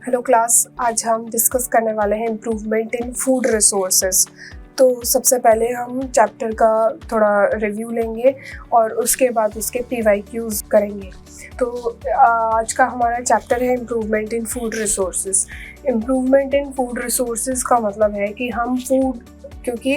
Hello class, आज हम discuss करने वाले हैं इम्प्रूवमेंट इन फूड रिसोर्सेज। तो सबसे पहले हम चैप्टर का थोड़ा रिव्यू लेंगे और उसके बाद उसके PYQs करेंगे। तो आज का हमारा चैप्टर है improvement in food resources. Improvement in food resources का मतलब है कि हम फूड, क्योंकि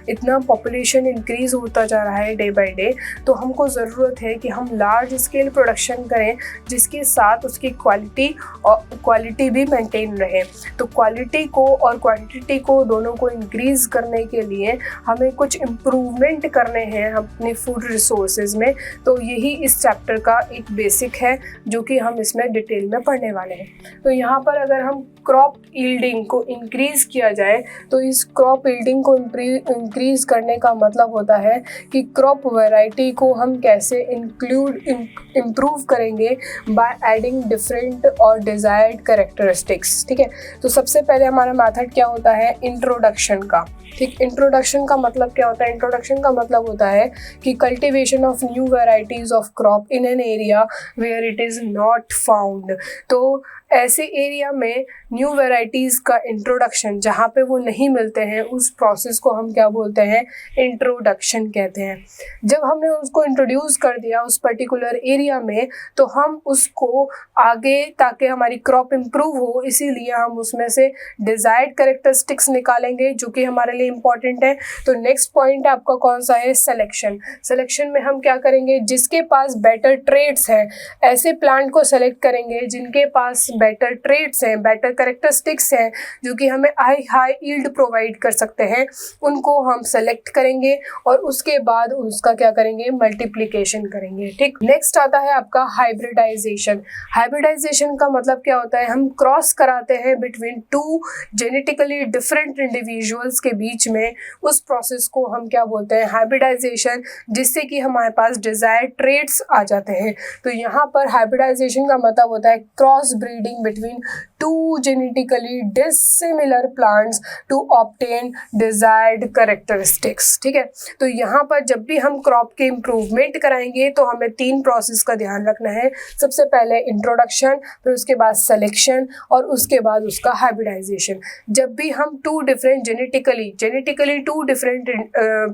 इतना पॉपुलेशन इंक्रीज़ होता जा रहा है डे बाय डे, तो हमको ज़रूरत है कि हम लार्ज स्केल प्रोडक्शन करें जिसके साथ उसकी क्वालिटी भी मेंटेन रहे। तो क्वालिटी को और क्वांटिटी को दोनों को इंक्रीज़ करने के लिए हमें कुछ इम्प्रूवमेंट करने हैं अपने फूड रिसोर्सेज में। तो यही इस चैप्टर का एक बेसिक है जो कि हम इसमें डिटेल में पढ़ने वाले हैं। तो यहाँ पर अगर हम क्रॉप यील्डिंग को इंक्रीज़ किया जाए तो इस क्रॉप यील्डिंग को इंक्रीज़ करने का मतलब होता है कि क्रॉप वैरायटी को हम कैसे इम्प्रूव करेंगे बाय एडिंग डिफरेंट और डिज़ायर्ड कैरेक्टरिस्टिक्स। ठीक है, तो सबसे पहले हमारा मेथड क्या होता है, इंट्रोडक्शन का। ठीक, इंट्रोडक्शन का मतलब क्या होता है? इंट्रोडक्शन का मतलब होता है कि cultivation of new varieties of crop in an area where it is not found. तो ऐसे एरिया में न्यू वैरायटीज़ का इंट्रोडक्शन, जहाँ पे वो नहीं मिलते हैं, उस प्रोसेस को हम क्या बोलते हैं? इंट्रोडक्शन कहते हैं। जब हमने उसको इंट्रोड्यूस कर दिया उस पर्टिकुलर एरिया में, तो हम उसको आगे, ताकि हमारी क्रॉप इम्प्रूव हो, इसीलिए हम उसमें से डिज़ायर्ड कैरेक्टरिस्टिक्स निकालेंगे जो कि हमारे लिए इम्पॉर्टेंट है। तो नेक्स्ट पॉइंट आपका कौन सा है? सिलेक्शन। सिलेक्शन में हम क्या करेंगे? जिसके पास बेटर ट्रेड्स हैं, ऐसे प्लांट को सेलेक्ट करेंगे जिनके पास बेटर ट्रेड्स हैं, बेटर कैरेक्टरिस्टिक्स हैं, जो कि हमें हाई यील्ड प्रोवाइड कर सकते हैं, उनको हम सेलेक्ट करेंगे और उसके बाद उसका क्या करेंगे? मल्टीप्लिकेशन करेंगे। ठीक, नेक्स्ट आता है आपका हाइब्रिडाइजेशन। हाइब्रिडाइजेशन का मतलब क्या होता है? हम क्रॉस कराते हैं between two genetically different individuals के बीच में। उस प्रोसेस को हम क्या बोलते हैं? हाइब्रिडाइजेशन, जिससे कि हमारे पास डिजायर्ड ट्रेड्स आ जाते हैं। तो यहाँ पर हाइब्रिडाइजेशन का मतलब होता है cross breeding between two genetically dissimilar plants to obtain desired characteristics। ठीक है, तो यहाँ पर जब भी हम क्रॉप के इम्प्रूवमेंट कराएंगे तो हमें 3 प्रोसेस का ध्यान रखना है। सबसे पहले इंट्रोडक्शन, फिर उसके बाद सिलेक्शन और उसके बाद उसका हाइब्रिडाइजेशन। जब भी हम two different genetically two different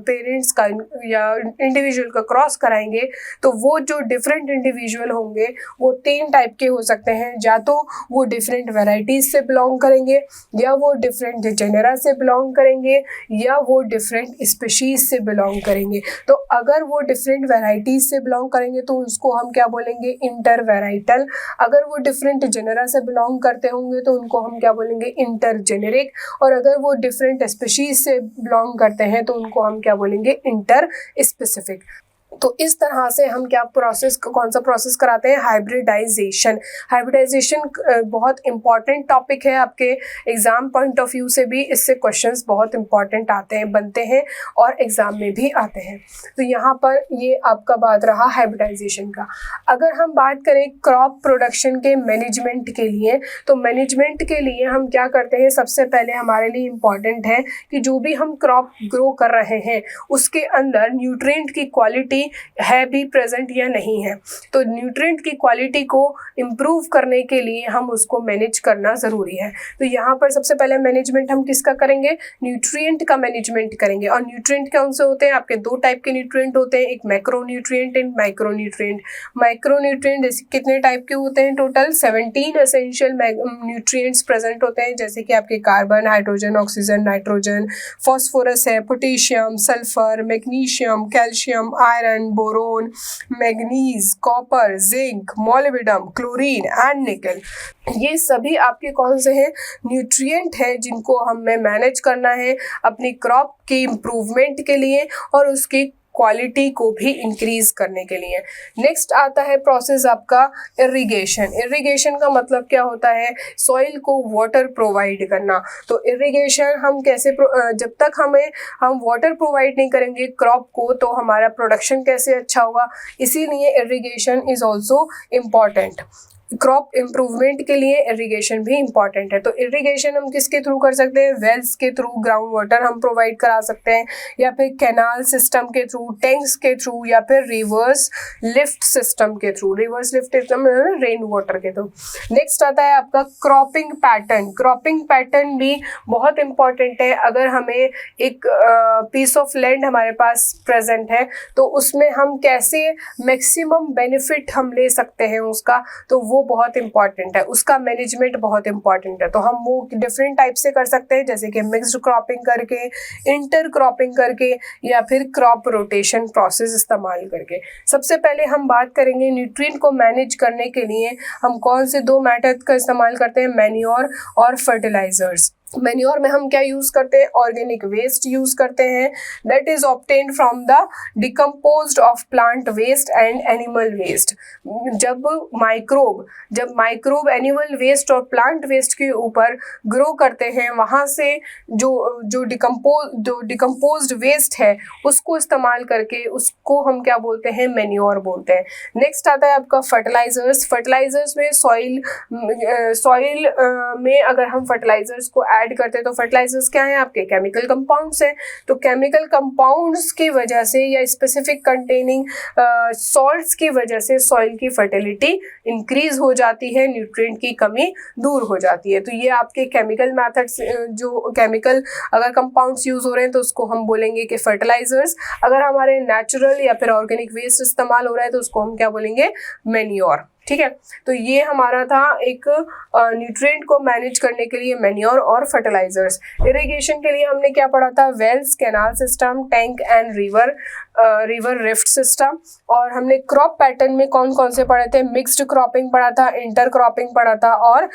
parents का या इंडिविजुअल का क्रॉस कराएंगे, तो वो जो डिफरेंट इंडिविजुअल होंगे वो 3 टाइप के हो सकते हैं। या तो वो डिफरेंट वैराइटीज से बिलोंग करेंगे, या वो डिफरेंट जेनेरा से बिलोंग करेंगे, या वो डिफरेंट स्पीशीज से बिलोंग करेंगे। तो अगर वो डिफरेंट वैराइटीज से बिलोंग करेंगे तो उसको हम क्या बोलेंगे? इंटर वैराइटल। अगर वो डिफरेंट जेनेरा से बिलोंग करते होंगे तो उनको हम क्या बोलेंगे? Inter generic. और अगर वो डिफरेंट स्पीशीज से बिलोंग करते हैं तो उनको हम क्या बोलेंगे? Inter specific. तो इस तरह से हम क्या प्रोसेस, कौन सा प्रोसेस कराते हैं? हाइब्रिडाइजेशन। हाइब्रिडाइजेशन बहुत इंपॉर्टेंट टॉपिक है, आपके एग्जाम पॉइंट ऑफ व्यू से भी इससे क्वेश्चंस बहुत इंपॉर्टेंट आते हैं, बनते हैं और एग्जाम में भी आते हैं। तो यहाँ पर ये आपका बात रहा हाइब्रिडाइजेशन का। अगर हम बात करें क्रॉप प्रोडक्शन के मैनेजमेंट के लिए, तो मैनेजमेंट के लिए हम क्या करते हैं? सबसे पहले हमारे लिए इम्पॉर्टेंट है कि जो भी हम क्रॉप ग्रो कर रहे हैं उसके अंदर न्यूट्रिएंट की क्वालिटी है भी प्रेजेंट या नहीं है। तो न्यूट्रिएंट की क्वालिटी को इम्प्रूव करने के लिए हम उसको मैनेज करना ज़रूरी है। तो यहाँ पर सबसे पहले मैनेजमेंट हम किसका करेंगे? न्यूट्रिएंट का मैनेजमेंट करेंगे। और न्यूट्रिएंट कौन से होते हैं? आपके 2 टाइप के न्यूट्रिएंट होते हैं, एक macro nutrient and micro nutrient. Micro nutrient कितने टाइप के होते हैं? टोटल 17 एसेंशियल न्यूट्रिएंट्स प्रेजेंट होते हैं, जैसे कि आपके carbon, hydrogen, oxygen, nitrogen, phosphorus है, potassium, sulphur, magnesium, calcium, iron, boron, manganese, copper, zinc, molybdenum, chlorine and nickel. ये सभी आपके कौन से हैं? न्यूट्रिएंट हैं जिनको हमें मैनेज करना है अपनी क्रॉप की इम्प्रूवमेंट के लिए और उसकी क्वालिटी को भी इंक्रीज करने के लिए। नेक्स्ट आता है प्रोसेस आपका इरिगेशन। इरिगेशन का मतलब क्या होता है? सॉइल को वाटर प्रोवाइड करना। तो इरिगेशन हम कैसे, जब तक हम वाटर प्रोवाइड नहीं करेंगे क्रॉप को तो हमारा प्रोडक्शन कैसे अच्छा होगा? इसीलिए irrigation is also important. Crop improvement के लिए इरिगेशन भी इम्पॉर्टेंट है। तो इरिगेशन हम किसके थ्रू कर सकते हैं? वेल्स के थ्रू ग्राउंड वाटर हम प्रोवाइड करा सकते हैं, या फिर कैनाल सिस्टम के थ्रू, टैंक्स के थ्रू, या फिर रिवर्स लिफ्ट सिस्टम के through. Reverse lift system rain water के थ्रू। नेक्स्ट आता है आपका क्रॉपिंग पैटर्न। क्रॉपिंग पैटर्न भी बहुत इंपॉर्टेंट है। अगर हमें एक पीस ऑफ लैंड हमारे पास प्रेजेंट है तो उसमें हम कैसे मैक्सिमम बेनिफिट हम ले सकते हैं उसका, तो वो बहुत इंपॉर्टेंट है। उसका मैनेजमेंट बहुत इंपॉर्टेंट है। तो हम वो डिफरेंट टाइप से कर सकते हैं, जैसे कि मिक्स्ड क्रॉपिंग करके, इंटर क्रॉपिंग करके, या फिर क्रॉप रोटेशन प्रोसेस इस्तेमाल करके। सबसे पहले हम बात करेंगे न्यूट्रिएंट को मैनेज करने के लिए हम कौन से दो मेथड का इस्तेमाल करते हैं, मैन्योर और फर्टिलाइजर्स। मैन्योर में हम क्या यूज़ करते हैं? ऑर्गेनिक वेस्ट यूज़ करते हैं, that is obtained from the decomposed of plant waste and animal waste. जब माइक्रोब एनिमल वेस्ट और प्लांट वेस्ट के ऊपर ग्रो करते हैं, वहाँ से जो डिकम्पोज्ड वेस्ट है उसको इस्तेमाल करके उसको हम क्या बोलते हैं? मैन्योर बोलते हैं। नेक्स्ट आता है आपका फर्टिलाइजर्स। फर्टिलाइजर्स में सॉइल में अगर हम फर्टिलाइजर्स को ऐड करते हैं तो फर्टिलाइजर्स क्या हैं? आपके केमिकल कंपाउंड्स हैं। तो केमिकल कंपाउंड्स की वजह से या स्पेसिफिक कंटेनिंग सॉल्ट्स की वजह से सॉइल की फर्टिलिटी इंक्रीज हो जाती है, न्यूट्रिएंट की कमी दूर हो जाती है। तो ये आपके केमिकल मेथड्स, जो केमिकल अगर कंपाउंड्स यूज हो रहे हैं तो उसको हम बोलेंगे कि फर्टिलाइजर्स। अगर हमारे नेचुरल या फिर ऑर्गेनिक वेस्ट इस्तेमाल हो रहा है तो उसको हम क्या बोलेंगे? मैन्योर। ठीक है, तो ये हमारा था एक न्यूट्रिएंट को मैनेज करने के लिए मैन्योर और फर्टिलाइजर्स। इरिगेशन के लिए हमने क्या पढ़ा था? Wells, canal system, tank and river rift system. और हमने क्रॉप पैटर्न में कौन कौन से पढ़े थे? मिक्स्ड क्रॉपिंग पढ़ा था, इंटर क्रॉपिंग पढ़ा था और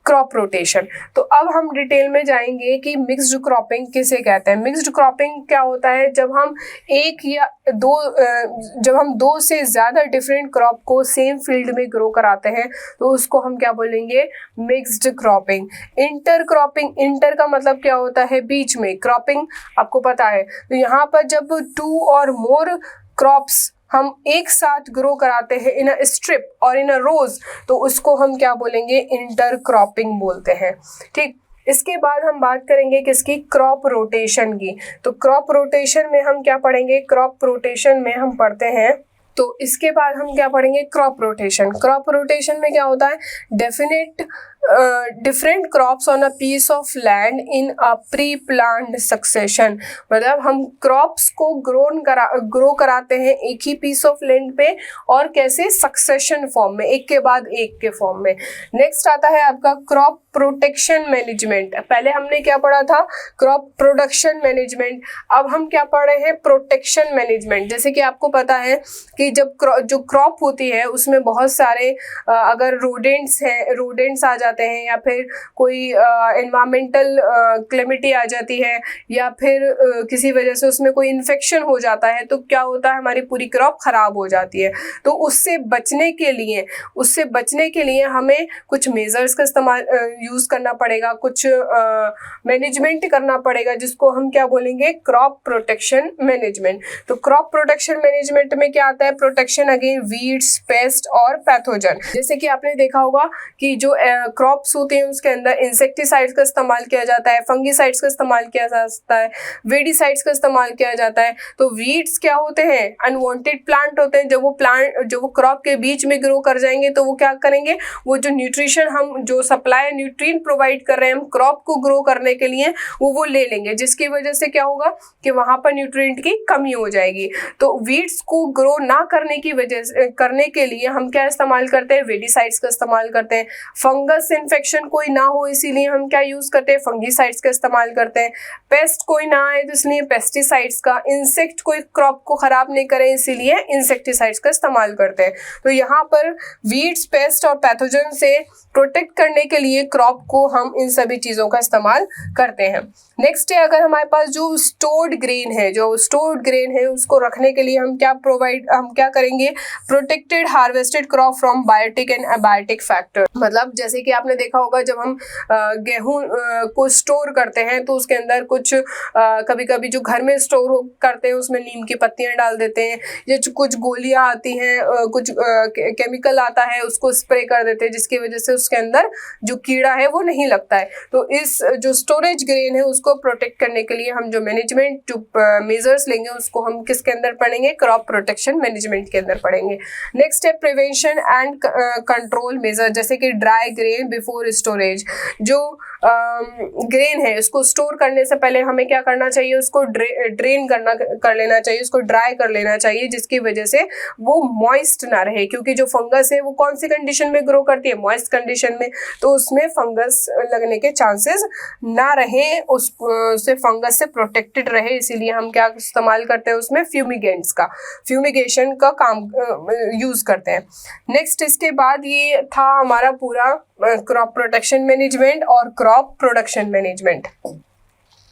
क्रॉप रोटेशन। तो अब हम डिटेल में जाएंगे कि मिक्स्ड क्रॉपिंग किसे कहते हैं। मिक्स्ड क्रॉपिंग क्या होता है? जब हम दो से ज़्यादा डिफरेंट क्रॉप को सेम फील्ड में ग्रो कराते हैं तो उसको हम क्या बोलेंगे? Mixed cropping. Inter cropping, inter का मतलब क्या होता है? बीच में। क्रॉपिंग आपको पता है। तो यहाँ पर जब 2 और मोर क्रॉप्स हम एक साथ ग्रो कराते हैं इन अ स्ट्रिप और इन अ रोज, तो उसको हम क्या बोलेंगे? इंटर क्रॉपिंग बोलते हैं। ठीक, इसके बाद हम बात करेंगे किसकी? क्रॉप रोटेशन की। तो क्रॉप रोटेशन में हम क्या पढ़ेंगे? क्रॉप रोटेशन में हम पढ़ते हैं, तो इसके बाद हम क्या पढ़ेंगे? Crop rotation. क्रॉप रोटेशन में क्या होता है? Different crops on a piece of land in a pre planned succession. मतलब हम क्रॉप्स को ग्रो कराते हैं एक ही पीस ऑफ लैंड पे, और कैसे? सक्सेशन फॉर्म में, एक के बाद एक के फॉर्म में। नेक्स्ट आता है आपका क्रॉप प्रोटेक्शन मैनेजमेंट। पहले हमने क्या पढ़ा था? Crop production management. अब हम क्या पढ़ रहे हैं? Protection management. जैसे कि आपको पता है कि जब जो क्रॉप होती है उसमें बहुत सारे अगर रोडेंट्स आ जाते हैं, या फिर कोई एनवायरमेंटल क्लेमिटी आ जाती है, या फिर किसी वजह से उसमें कोई इन्फेक्शन हो जाता है, तो क्या होता है? हमारी पूरी क्रॉप खराब हो जाती है। तो उससे बचने के लिए हमें कुछ मेजर्स का इस्तेमाल यूज़ करना पड़ेगा, कुछ मैनेजमेंट करना पड़ेगा, जिसको हम क्या बोलेंगे? Crop protection management. तो क्रॉप प्रोटेक्शन मैनेजमेंट में क्या आता है? प्रोटेक्शन अगेंस्ट वीड्स, पेस्ट और पैथोजन। जैसे कि आपने देखा होगा कि जो क्रॉप्स होते हैं उसके अंदर इंसेक्टिसाइड्स का इस्तेमाल किया जाता है, फंगीसाइड्स का इस्तेमाल किया जाता है, वेडिसाइड्स का इस्तेमाल किया जाता है। तो वीड्स क्या होते हैं? अनवांटेड प्लांट होते हैं। जब वो क्रॉप के बीच में ग्रो कर जाएंगे तो वो क्या करेंगे? वो जो न्यूट्रिशन हम जो सप्लाई न्यूट्रिएंट प्रोवाइड कर रहे हैं हम क्रॉप को ग्रो करने के लिए, वो ले लेंगे, जिसकी वजह से क्या होगा कि वहां पर न्यूट्रिएंट की कमी हो जाएगी। तो वीड्स को ग्रो ना करने के लिए हम क्या इस्तेमाल करते हैं? वेडिसाइड्स का इस्तेमाल करते हैं। फंगस इन्फेक्शन कोई ना हो इसीलिए हम क्या यूज करते हैं? फंगीसाइड्स का इस्तेमाल करते हैं। पेस्ट कोई ना आए तो इसलिए पेस्टिसाइड्स का। इंसेक्ट कोई क्रॉप को खराब नहीं करे इसीलिए इंसेक्टिसाइड्स का इस्तेमाल करते हैं। तो यहाँ पर वीड्स, पेस्ट और पैथोजन से प्रोटेक्ट करने के लिए क्रॉप को हम इन सभी चीज़ों का इस्तेमाल करते हैं। नेक्स्ट है, अगर हमारे पास जो स्टोर्ड ग्रेन है उसको रखने के लिए हम क्या करेंगे? Protected harvested crop from biotic and abiotic factor. मतलब जैसे कि आपने देखा होगा जब हम गेहूं को स्टोर करते हैं तो उसके अंदर कुछ कभी कभी जो घर में स्टोर करते हैं उसमें नीम की पत्तियां डाल देते हैं, या कुछ गोलियां आती हैं, कुछ केमिकल आता है उसको स्प्रे कर देते हैं, जिसकी वजह से उसके अंदर जो कीड़ा है वो नहीं लगता है। तो इस जो स्टोरेज ग्रेन है उसको प्रोटेक्ट करने के लिए हम जो मैनेजमेंट जो मेजर्स लेंगे उसको हम किसके अंदर पढ़ेंगे, क्रॉप प्रोटेक्शन मैनेजमेंट के अंदर पढ़ेंगे। नेक्स्ट है प्रिवेंशन एंड कंट्रोल मेजर, जैसे कि ड्राई ग्रेन बिफोर स्टोरेज। जो ग्रेन है उसको स्टोर करने से पहले हमें क्या करना चाहिए, उसको ड्रेन कर लेना चाहिए, उसको ड्राई कर लेना चाहिए, जिसकी वजह से वो मॉइस्ट ना रहे, क्योंकि जो फंगस है वो कौन सी कंडीशन में ग्रो करती है, मॉइस्ट कंडीशन में, तो उसमें फंगस लगने के चांसेस ना रहे, उससे फंगस से प्रोटेक्टेड रहे। इसीलिए हम क्या इस्तेमाल करते हैं उसमें, फ्यूमिगेंट्स का, फ्यूमिगेशन का काम यूज करते हैं। नेक्स्ट इसके बाद ये था हमारा पूरा क्रॉप प्रोटेक्शन मैनेजमेंट और क्रॉप प्रोडक्शन मैनेजमेंट।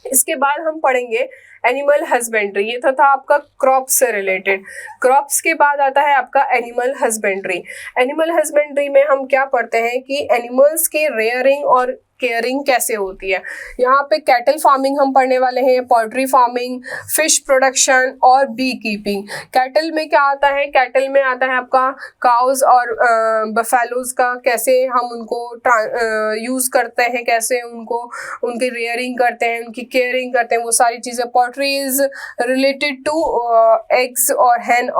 इसके बाद हम पढ़ेंगे एनिमल हस्बेंड्री, ये था आपका क्रॉप से रिलेटेड। क्रॉप्स के बाद आता है आपका एनिमल हस्बेंड्री। एनिमल हस्बेंड्री में हम क्या पढ़ते हैं कि एनिमल्स के रेयरिंग और केयरिंग कैसे होती है। यहाँ पे कैटल फार्मिंग हम पढ़ने वाले हैं, पोल्ट्री फार्मिंग, फिश प्रोडक्शन और बी कीपिंग। कैटल में क्या आता है, कैटल में आता है आपका काउज और बफेलोज का, कैसे हम उनको यूज़ करते हैं, कैसे उनको उनकी रेयरिंग करते हैं, उनकी केयरिंग करते हैं, वो सारी चीज़ें। Poultry is related to eggs और हैन,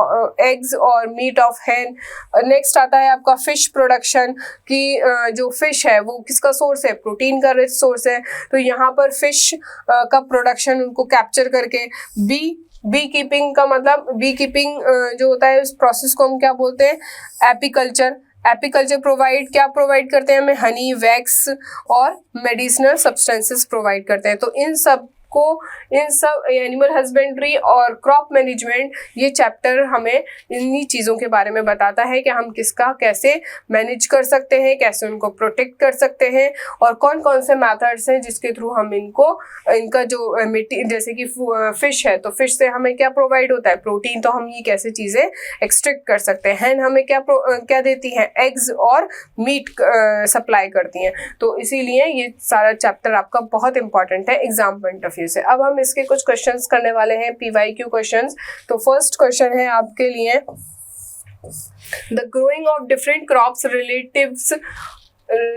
एग्स और मीट ऑफ हैन। नेक्स्ट आता है आपका फिश प्रोडक्शन की, जो फिश है वो किसका सोर्स है, प्रोटीन का रिच सोर्स है, तो यहाँ पर फिश का प्रोडक्शन उनको कैप्चर करके। बी कीपिंग का मतलब, बी कीपिंग जो होता है उस प्रोसेस को हम क्या बोलते हैं, एपीकल्चर। एपीकल्चर क्या प्रोवाइड करते हैं हमें, हनी, वैक्स और मेडिसिनल सब्सटेंसेस प्रोवाइड करते हैं। तो इन सब एनिमल हस्बेंड्री और क्रॉप मैनेजमेंट, ये चैप्टर हमें इन्हीं चीज़ों के बारे में बताता है कि हम किसका कैसे मैनेज कर सकते हैं, कैसे उनको प्रोटेक्ट कर सकते हैं, और कौन कौन से मेथड्स हैं जिसके थ्रू हम इनका जो मिट्टी, जैसे कि फिश है तो फिश से हमें क्या प्रोवाइड होता है, प्रोटीन, तो हम ये कैसे चीज़ें एक्सट्रैक्ट कर सकते हैं। हैन हमें क्या देती हैं, एग्स और मीट सप्लाई करती हैं। तो इसीलिए ये सारा चैप्टर आपका बहुत इंपॉर्टेंट है एग्जाम पॉइंट ऑफ व्यू से। अब हम इसके कुछ क्वेश्चंस करने वाले हैं, PYQ क्वेश्चंस। तो फर्स्ट क्वेश्चन है आपके लिए, the growing of different crops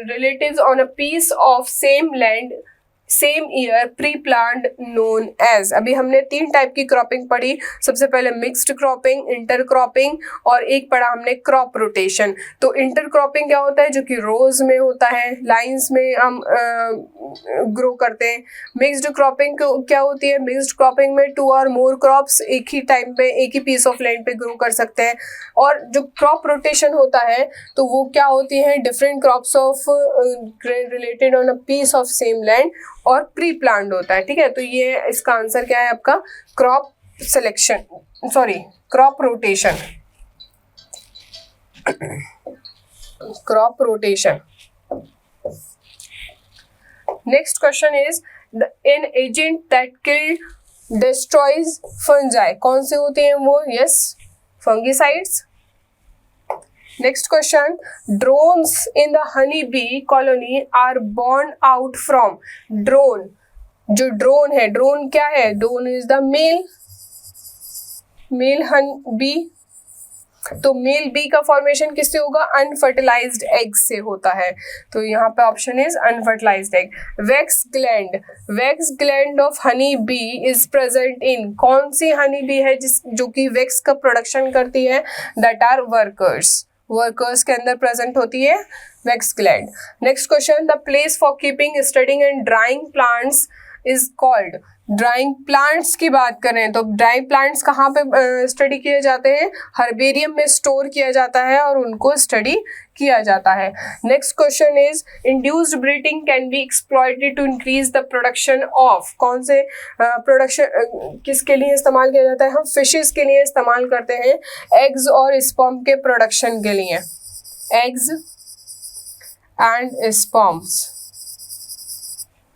relatives on a piece of same land same year pre plant known as. अभी हमने 3 टाइप की क्रॉपिंग पढ़ी। सबसे पहले मिक्स्ड क्रॉपिंग, इंटर क्रॉपिंग, और एक पढ़ा हमने क्रॉप रोटेशन। तो इंटर क्रॉपिंग क्या होता है, जो कि रोज में होता है, लाइंस में हम ग्रो करते हैं। मिक्स्ड क्रॉपिंग क्या होती है, मिक्स्ड क्रॉपिंग में 2 और मोर क्रॉप्स एक ही टाइम पे एक ही पीस ऑफ लैंड पे ग्रो कर सकते हैं। और जो क्रॉप रोटेशन होता है तो वो क्या होती है, different crops of related on a piece of same land और प्री प्लांट होता है। ठीक है, तो ये इसका आंसर क्या है आपका, crop rotation. Crop rotation. Next question is an agent that kill destroys fungi, कौन से होते हैं वो, yes, fungicides. Next question, drones in the honeybee colony are born out from। drone, जो drone है, drone क्या है, drone is the male honeybee। तो मेल बी का फॉर्मेशन किससे होगा, अनफर्टिलाइज्ड एग से होता है। तो यहाँ पे option is unfertilised egg. Wax gland of honey bee is present in, कौन सी हनी बी है जो कि वैक्स का प्रोडक्शन करती है, दैट आर वर्कर्स के अंदर प्रेजेंट होती है wax gland. Next question, the place for keeping, studying and drawing plants is called. Drawing plants की बात करें तो ड्राइंग प्लांट्स कहाँ पे स्टडी किए जाते हैं, हर्बेरियम में स्टोर किया जाता है और उनको स्टडी किया जाता है। Next question is induced breeding can be exploited to increase the production of, कौन से प्रोडक्शन किसके लिए इस्तेमाल किया जाता है, हम फिशेस के लिए इस्तेमाल करते हैं, एग्स और स्पर्म के प्रोडक्शन के लिए, एग्स एंड स्पर्म्स।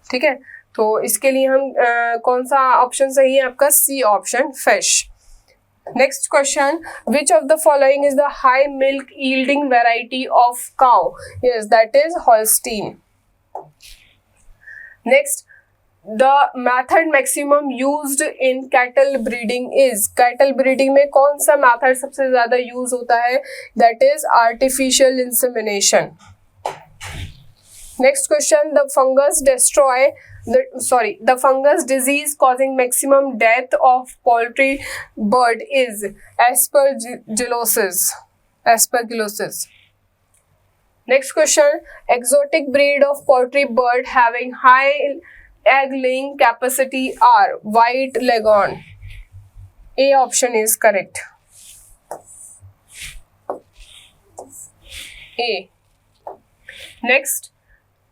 ठीक है, तो इसके लिए हम कौन सा ऑप्शन सही है आपका, C option, fish. Next question, which of the following is the high milk yielding variety of cow? Yes, that is Holstein. Next, the method maximum used in cattle breeding is, cattle breeding में कौन सा method सबसे ज़्यादा use होता है? That is artificial insemination. Next question, the fungus disease causing maximum death of poultry bird is aspergillosis. Next question, exotic breed of poultry bird having high egg laying capacity are white leghorn. A option is correct. A. Next,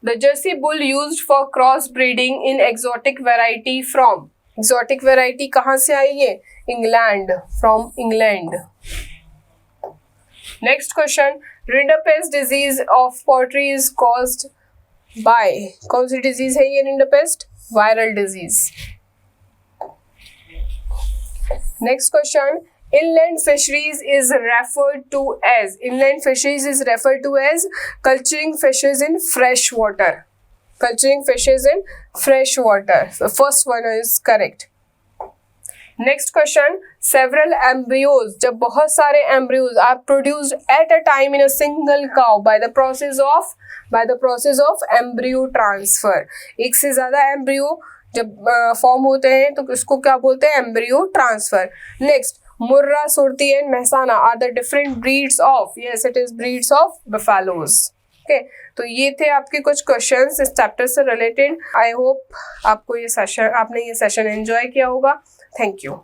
the Jersey bull used for cross breeding in exotic variety from, exotic variety कहाँ से आई है? England, from England. Next question, rinderpest disease of poultry is caused by, कौन सी disease है ये rinderpest? Viral disease. Next question, inland fisheries is referred to as, inland fisheries is referred to as culturing fishes in fresh water. Culturing fishes in fresh water. The first one is correct. Next question, several embryos, जब बहुत सारे embryos are produced at a time in a single cow by the process of embryo transfer. एक से ज़्यादा embryo जब form होते हैं तो इसको क्या बोलते हैं? Embryo transfer. Next, Murrah, Surti and Mehsana are the different breeds of, yes it is breeds of buffaloes. Okay, तो ये थे आपके कुछ क्वेश्चंस इस चैप्टर से रिलेटेड. आई होप आपने ये सेशन एंजॉय किया होगा. Thank you.